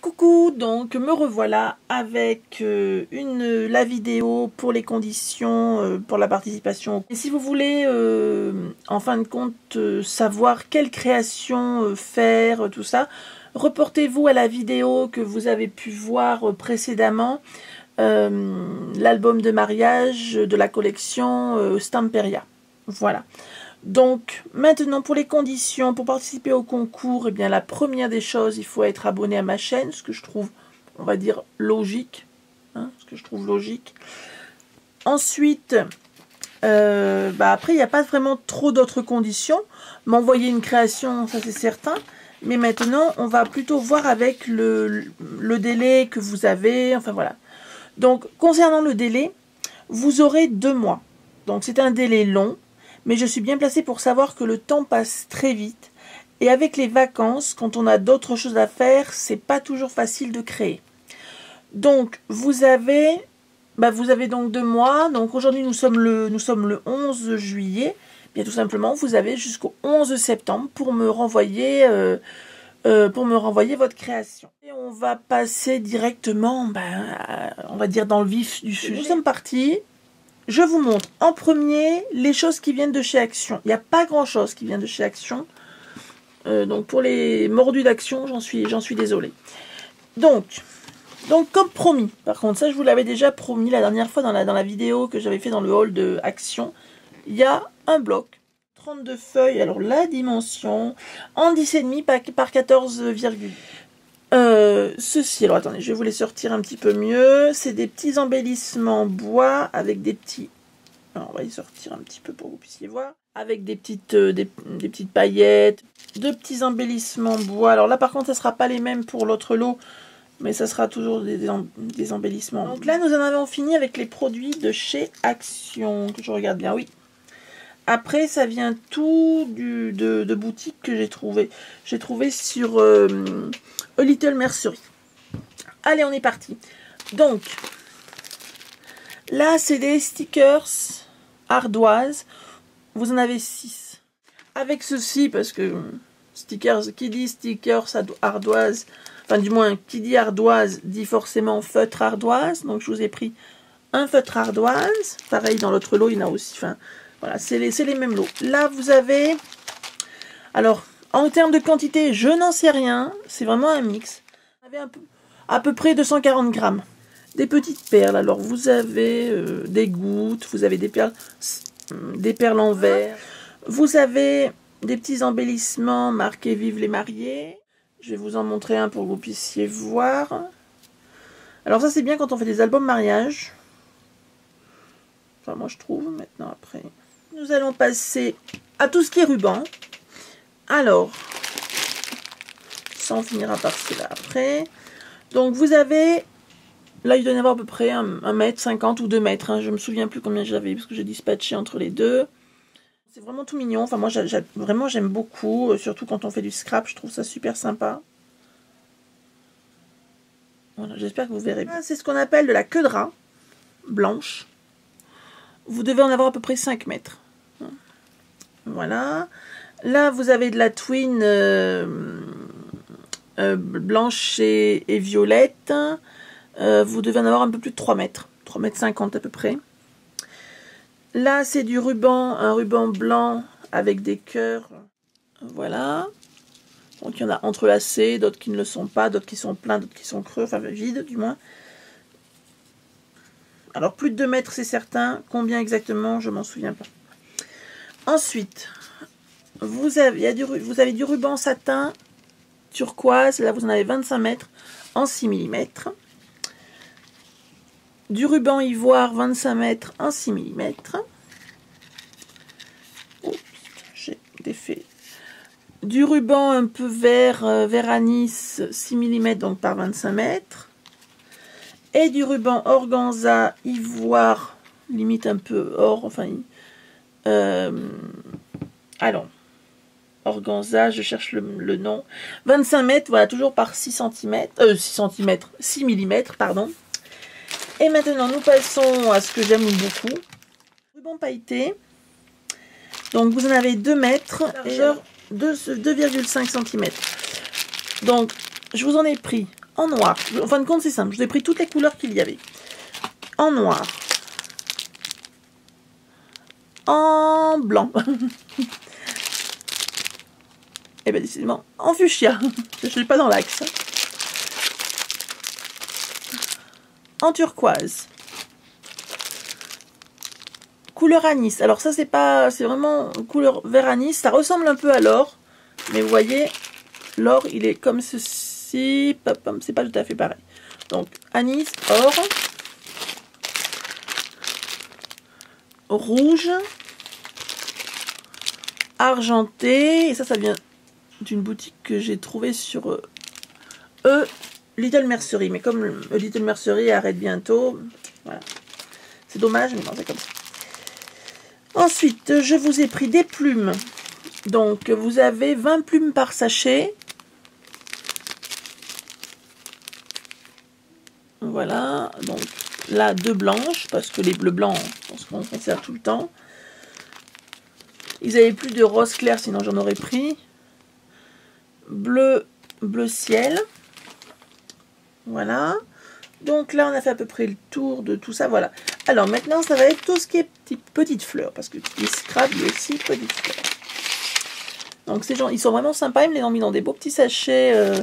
Coucou, donc me revoilà avec la vidéo pour les conditions pour la participation. Et si vous voulez en fin de compte savoir quelle création faire, tout ça, reportez-vous à la vidéo que vous avez pu voir précédemment, l'album de mariage de la collection Stamperia. Voilà. Donc, maintenant, pour les conditions, pour participer au concours, eh bien, la première des choses, il faut être abonné à ma chaîne, ce que je trouve, on va dire, logique. Ensuite, après, il n'y a pas vraiment trop d'autres conditions. M'envoyer une création, ça c'est certain. Mais maintenant, on va plutôt voir avec le délai que vous avez. Enfin, voilà. Donc, concernant le délai, vous aurez 2 mois. Donc, c'est un délai long. Mais je suis bien placée pour savoir que le temps passe très vite. Et avec les vacances, quand on a d'autres choses à faire, c'est pas toujours facile de créer. Donc, vous avez donc 2 mois. Donc, aujourd'hui, nous sommes le 11 juillet. Bien, tout simplement, vous avez jusqu'au 11 septembre pour me renvoyer votre création. Et on va passer directement, on va dire, dans le vif du sujet. Nous sommes partis. Je vous montre en premier les choses qui viennent de chez Action. Il n'y a pas grand chose qui vient de chez Action. Donc pour les mordus d'Action, j'en suis désolée. Donc comme promis, par contre ça je vous l'avais déjà promis la dernière fois dans la vidéo que j'avais fait dans le haul de Action, il y a un bloc. 32 feuilles, alors la dimension, en 10,5 par 14,8. Ceci, alors attendez, je vais vous les sortir un petit peu mieux. C'est des petits embellissements bois avec des petits... Alors, on va les sortir un petit peu pour que vous puissiez voir. Avec des petites paillettes, 2 petits embellissements bois. Alors là, par contre, ça ne sera pas les mêmes pour l'autre lot, mais ça sera toujours des embellissements. Donc là, nous en avons fini avec les produits de chez Action, que je regarde bien, oui. Après, ça vient tout de boutiques que j'ai trouvé. J'ai trouvé sur A Little Mercery. Allez, on est parti. Donc, là, c'est des stickers ardoises. Vous en avez 6. Avec ceci, parce que stickers, qui dit stickers ardoise, enfin du moins, qui dit ardoise, dit forcément feutre ardoise. Donc, je vous ai pris un feutre ardoise. Pareil, dans l'autre lot, il y en a aussi... Enfin, voilà, c'est les mêmes lots. Là, vous avez... Alors, en termes de quantité, je n'en sais rien. C'est vraiment un mix. Vous avez à peu près 240 grammes. Des petites perles. Alors, vous avez des gouttes. Vous avez des perles en verre. Vous avez des petits embellissements marqués « Vive les mariés ». Je vais vous en montrer un pour que vous puissiez voir. Alors, ça, c'est bien quand on fait des albums mariage. Enfin, moi, je trouve. Maintenant, après... Nous allons passer à tout ce qui est ruban. Alors, ça on finira par cela après. Donc vous avez, là il doit y en avoir à peu près 1,50 m ou 2 mètres. Hein, je ne me souviens plus combien j'avais parce que j'ai dispatché entre les deux. C'est vraiment tout mignon. Enfin moi vraiment j'aime beaucoup. Surtout quand on fait du scrap, je trouve ça super sympa. Voilà, j'espère que vous verrez bien. C'est ce qu'on appelle de la queue de rat blanche. Vous devez en avoir à peu près 5 mètres. Voilà. Là, vous avez de la twine blanche et violette. Vous devez en avoir un peu plus de 3 mètres. 3,50 m à peu près. Là, c'est du ruban, un ruban blanc avec des cœurs. Voilà. Donc, il y en a entrelacés, d'autres qui ne le sont pas, d'autres qui sont pleins, d'autres qui sont creux, enfin vides du moins. Alors, plus de 2 mètres, c'est certain. Combien exactement, je m'en souviens pas. Ensuite, vous avez du ruban satin turquoise. Là, vous en avez 25 mètres en 6 mm. Du ruban ivoire 25 mètres en 6 mm. Oh, j'ai défait. Du ruban un peu vert anis 6 mm donc par 25 mètres. Et du ruban organza ivoire, limite un peu or, enfin... alors, organza, je cherche le nom. 25 mètres, voilà, toujours par 6 mm, 6 mm, pardon. Et maintenant, nous passons à ce que j'aime beaucoup. Ruban pailleté. Donc, vous en avez 2 mètres, largeur 2,5 cm. Donc, je vous en ai pris en noir. En fin de compte, c'est simple. Je vous ai pris toutes les couleurs qu'il y avait. En noir. En blanc. Et bien, décidément, en fuchsia. Je ne suis pas dans l'axe. En turquoise. Couleur anis. Alors ça, c'est vraiment couleur vert anis. Ça ressemble un peu à l'or. Mais vous voyez, l'or, il est comme ceci. C'est pas tout à fait pareil. Donc, anis, or. Rouge. Argenté. Et ça vient d'une boutique que j'ai trouvée sur Little Mercery. Mais comme Little Mercery arrête bientôt, voilà. C'est dommage, mais non, c'est comme ça. Ensuite, je vous ai pris des plumes. Donc, vous avez 20 plumes par sachet. Voilà. Donc, là, 2 blanches, parce que les bleus blancs, on se conserve tout le temps. Ils avaient plus de rose clair, sinon j'en aurais pris. Bleu ciel. Voilà. Donc là, on a fait à peu près le tour de tout ça. Voilà. Alors maintenant, ça va être tout ce qui est petites fleurs. Parce que les scraps, il y a aussi petites fleurs. Donc ces gens, ils sont vraiment sympas. Ils me les ont mis dans des beaux petits sachets.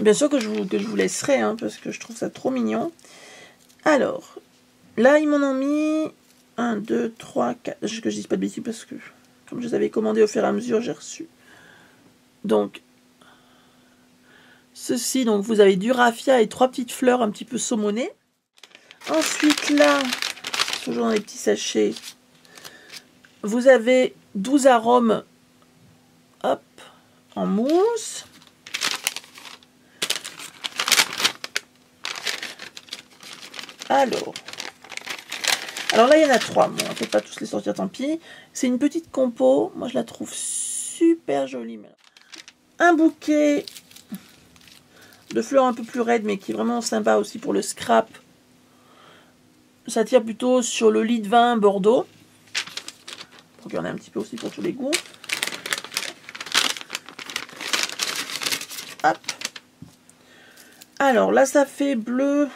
Bien sûr que je vous laisserai. Hein, parce que je trouve ça trop mignon. Alors, là, ils m'en ont mis 1, 2, 3, 4. Que je dise pas de bêtises parce que comme je les avais commandés au fur et à mesure, j'ai reçu. Donc, ceci, donc vous avez du raffia et 3 petites fleurs un petit peu saumonées. Ensuite, là, toujours dans les petits sachets, vous avez 12 arômes, hop, en mousse. Alors là, il y en a 3. Bon, on ne peut pas tous les sortir, tant pis. C'est une petite compo. Moi, je la trouve super jolie. Un bouquet de fleurs un peu plus raides, mais qui est vraiment sympa aussi pour le scrap. Ça tire plutôt sur le lit de vin Bordeaux. Donc, il y en a un petit peu aussi pour tous les goûts. Hop. Alors, là, ça fait bleu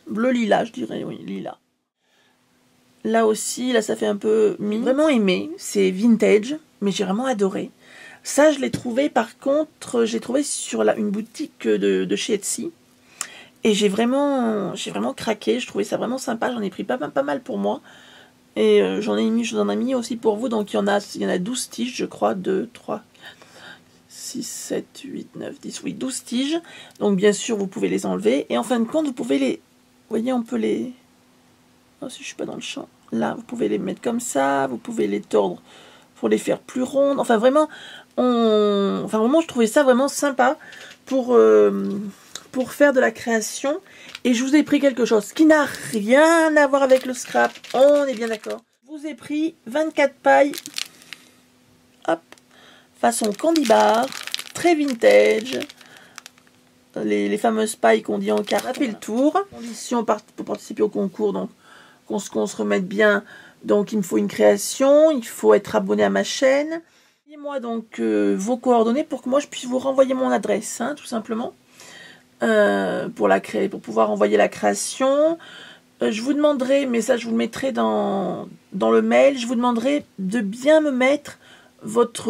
lilas, je dirais. Oui, lilas. Là aussi, là, ça fait un peu vraiment aimé. C'est vintage, mais j'ai vraiment adoré. Ça, je l'ai trouvé, par contre, j'ai trouvé sur une boutique de chez Etsy. Et j'ai vraiment craqué. Je trouvais ça vraiment sympa. J'en ai pris pas mal pour moi. Et je vous en ai mis aussi pour vous. Donc, il y en a 12 tiges, je crois. 2, 3, 6, 7, 8, 9, 10. Oui, 12 tiges. Donc, bien sûr, vous pouvez les enlever. Et en fin de compte, vous pouvez les... Vous voyez, on peut les... Oh, si je suis pas dans le champ. Là, vous pouvez les mettre comme ça. Vous pouvez les tordre pour les faire plus rondes. Enfin, vraiment, je trouvais ça vraiment sympa pour faire de la création. Et je vous ai pris quelque chose qui n'a rien à voir avec le scrap. On est bien d'accord. Je vous ai pris 24 pailles. Hop. Façon candy bar. Très vintage. Les fameuses pailles qu'on dit en carte. On a fait le tour. Conditions pour participer au concours. Donc, qu'on se remette bien. Donc, il me faut une création. Il faut être abonné à ma chaîne. Envoyez-moi donc vos coordonnées pour que moi je puisse vous renvoyer mon adresse, hein, tout simplement. Pour pouvoir envoyer la création. Je vous demanderai, mais ça je vous le mettrai dans le mail, je vous demanderai de bien me mettre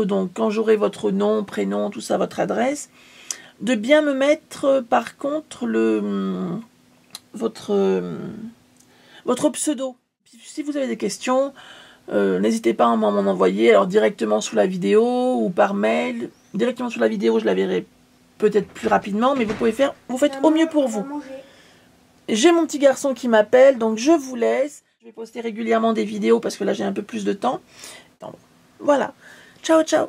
donc quand j'aurai votre nom, prénom, tout ça, votre adresse, de bien me mettre par contre votre pseudo. Si vous avez des questions, n'hésitez pas à m'en envoyer, alors directement sous la vidéo ou par mail. Directement sous la vidéo, je la verrai peut-être plus rapidement, mais vous faites au mieux pour vous. J'ai mon petit garçon qui m'appelle, donc je vous laisse. Je vais poster régulièrement des vidéos parce que là j'ai un peu plus de temps. Voilà. Ciao, ciao.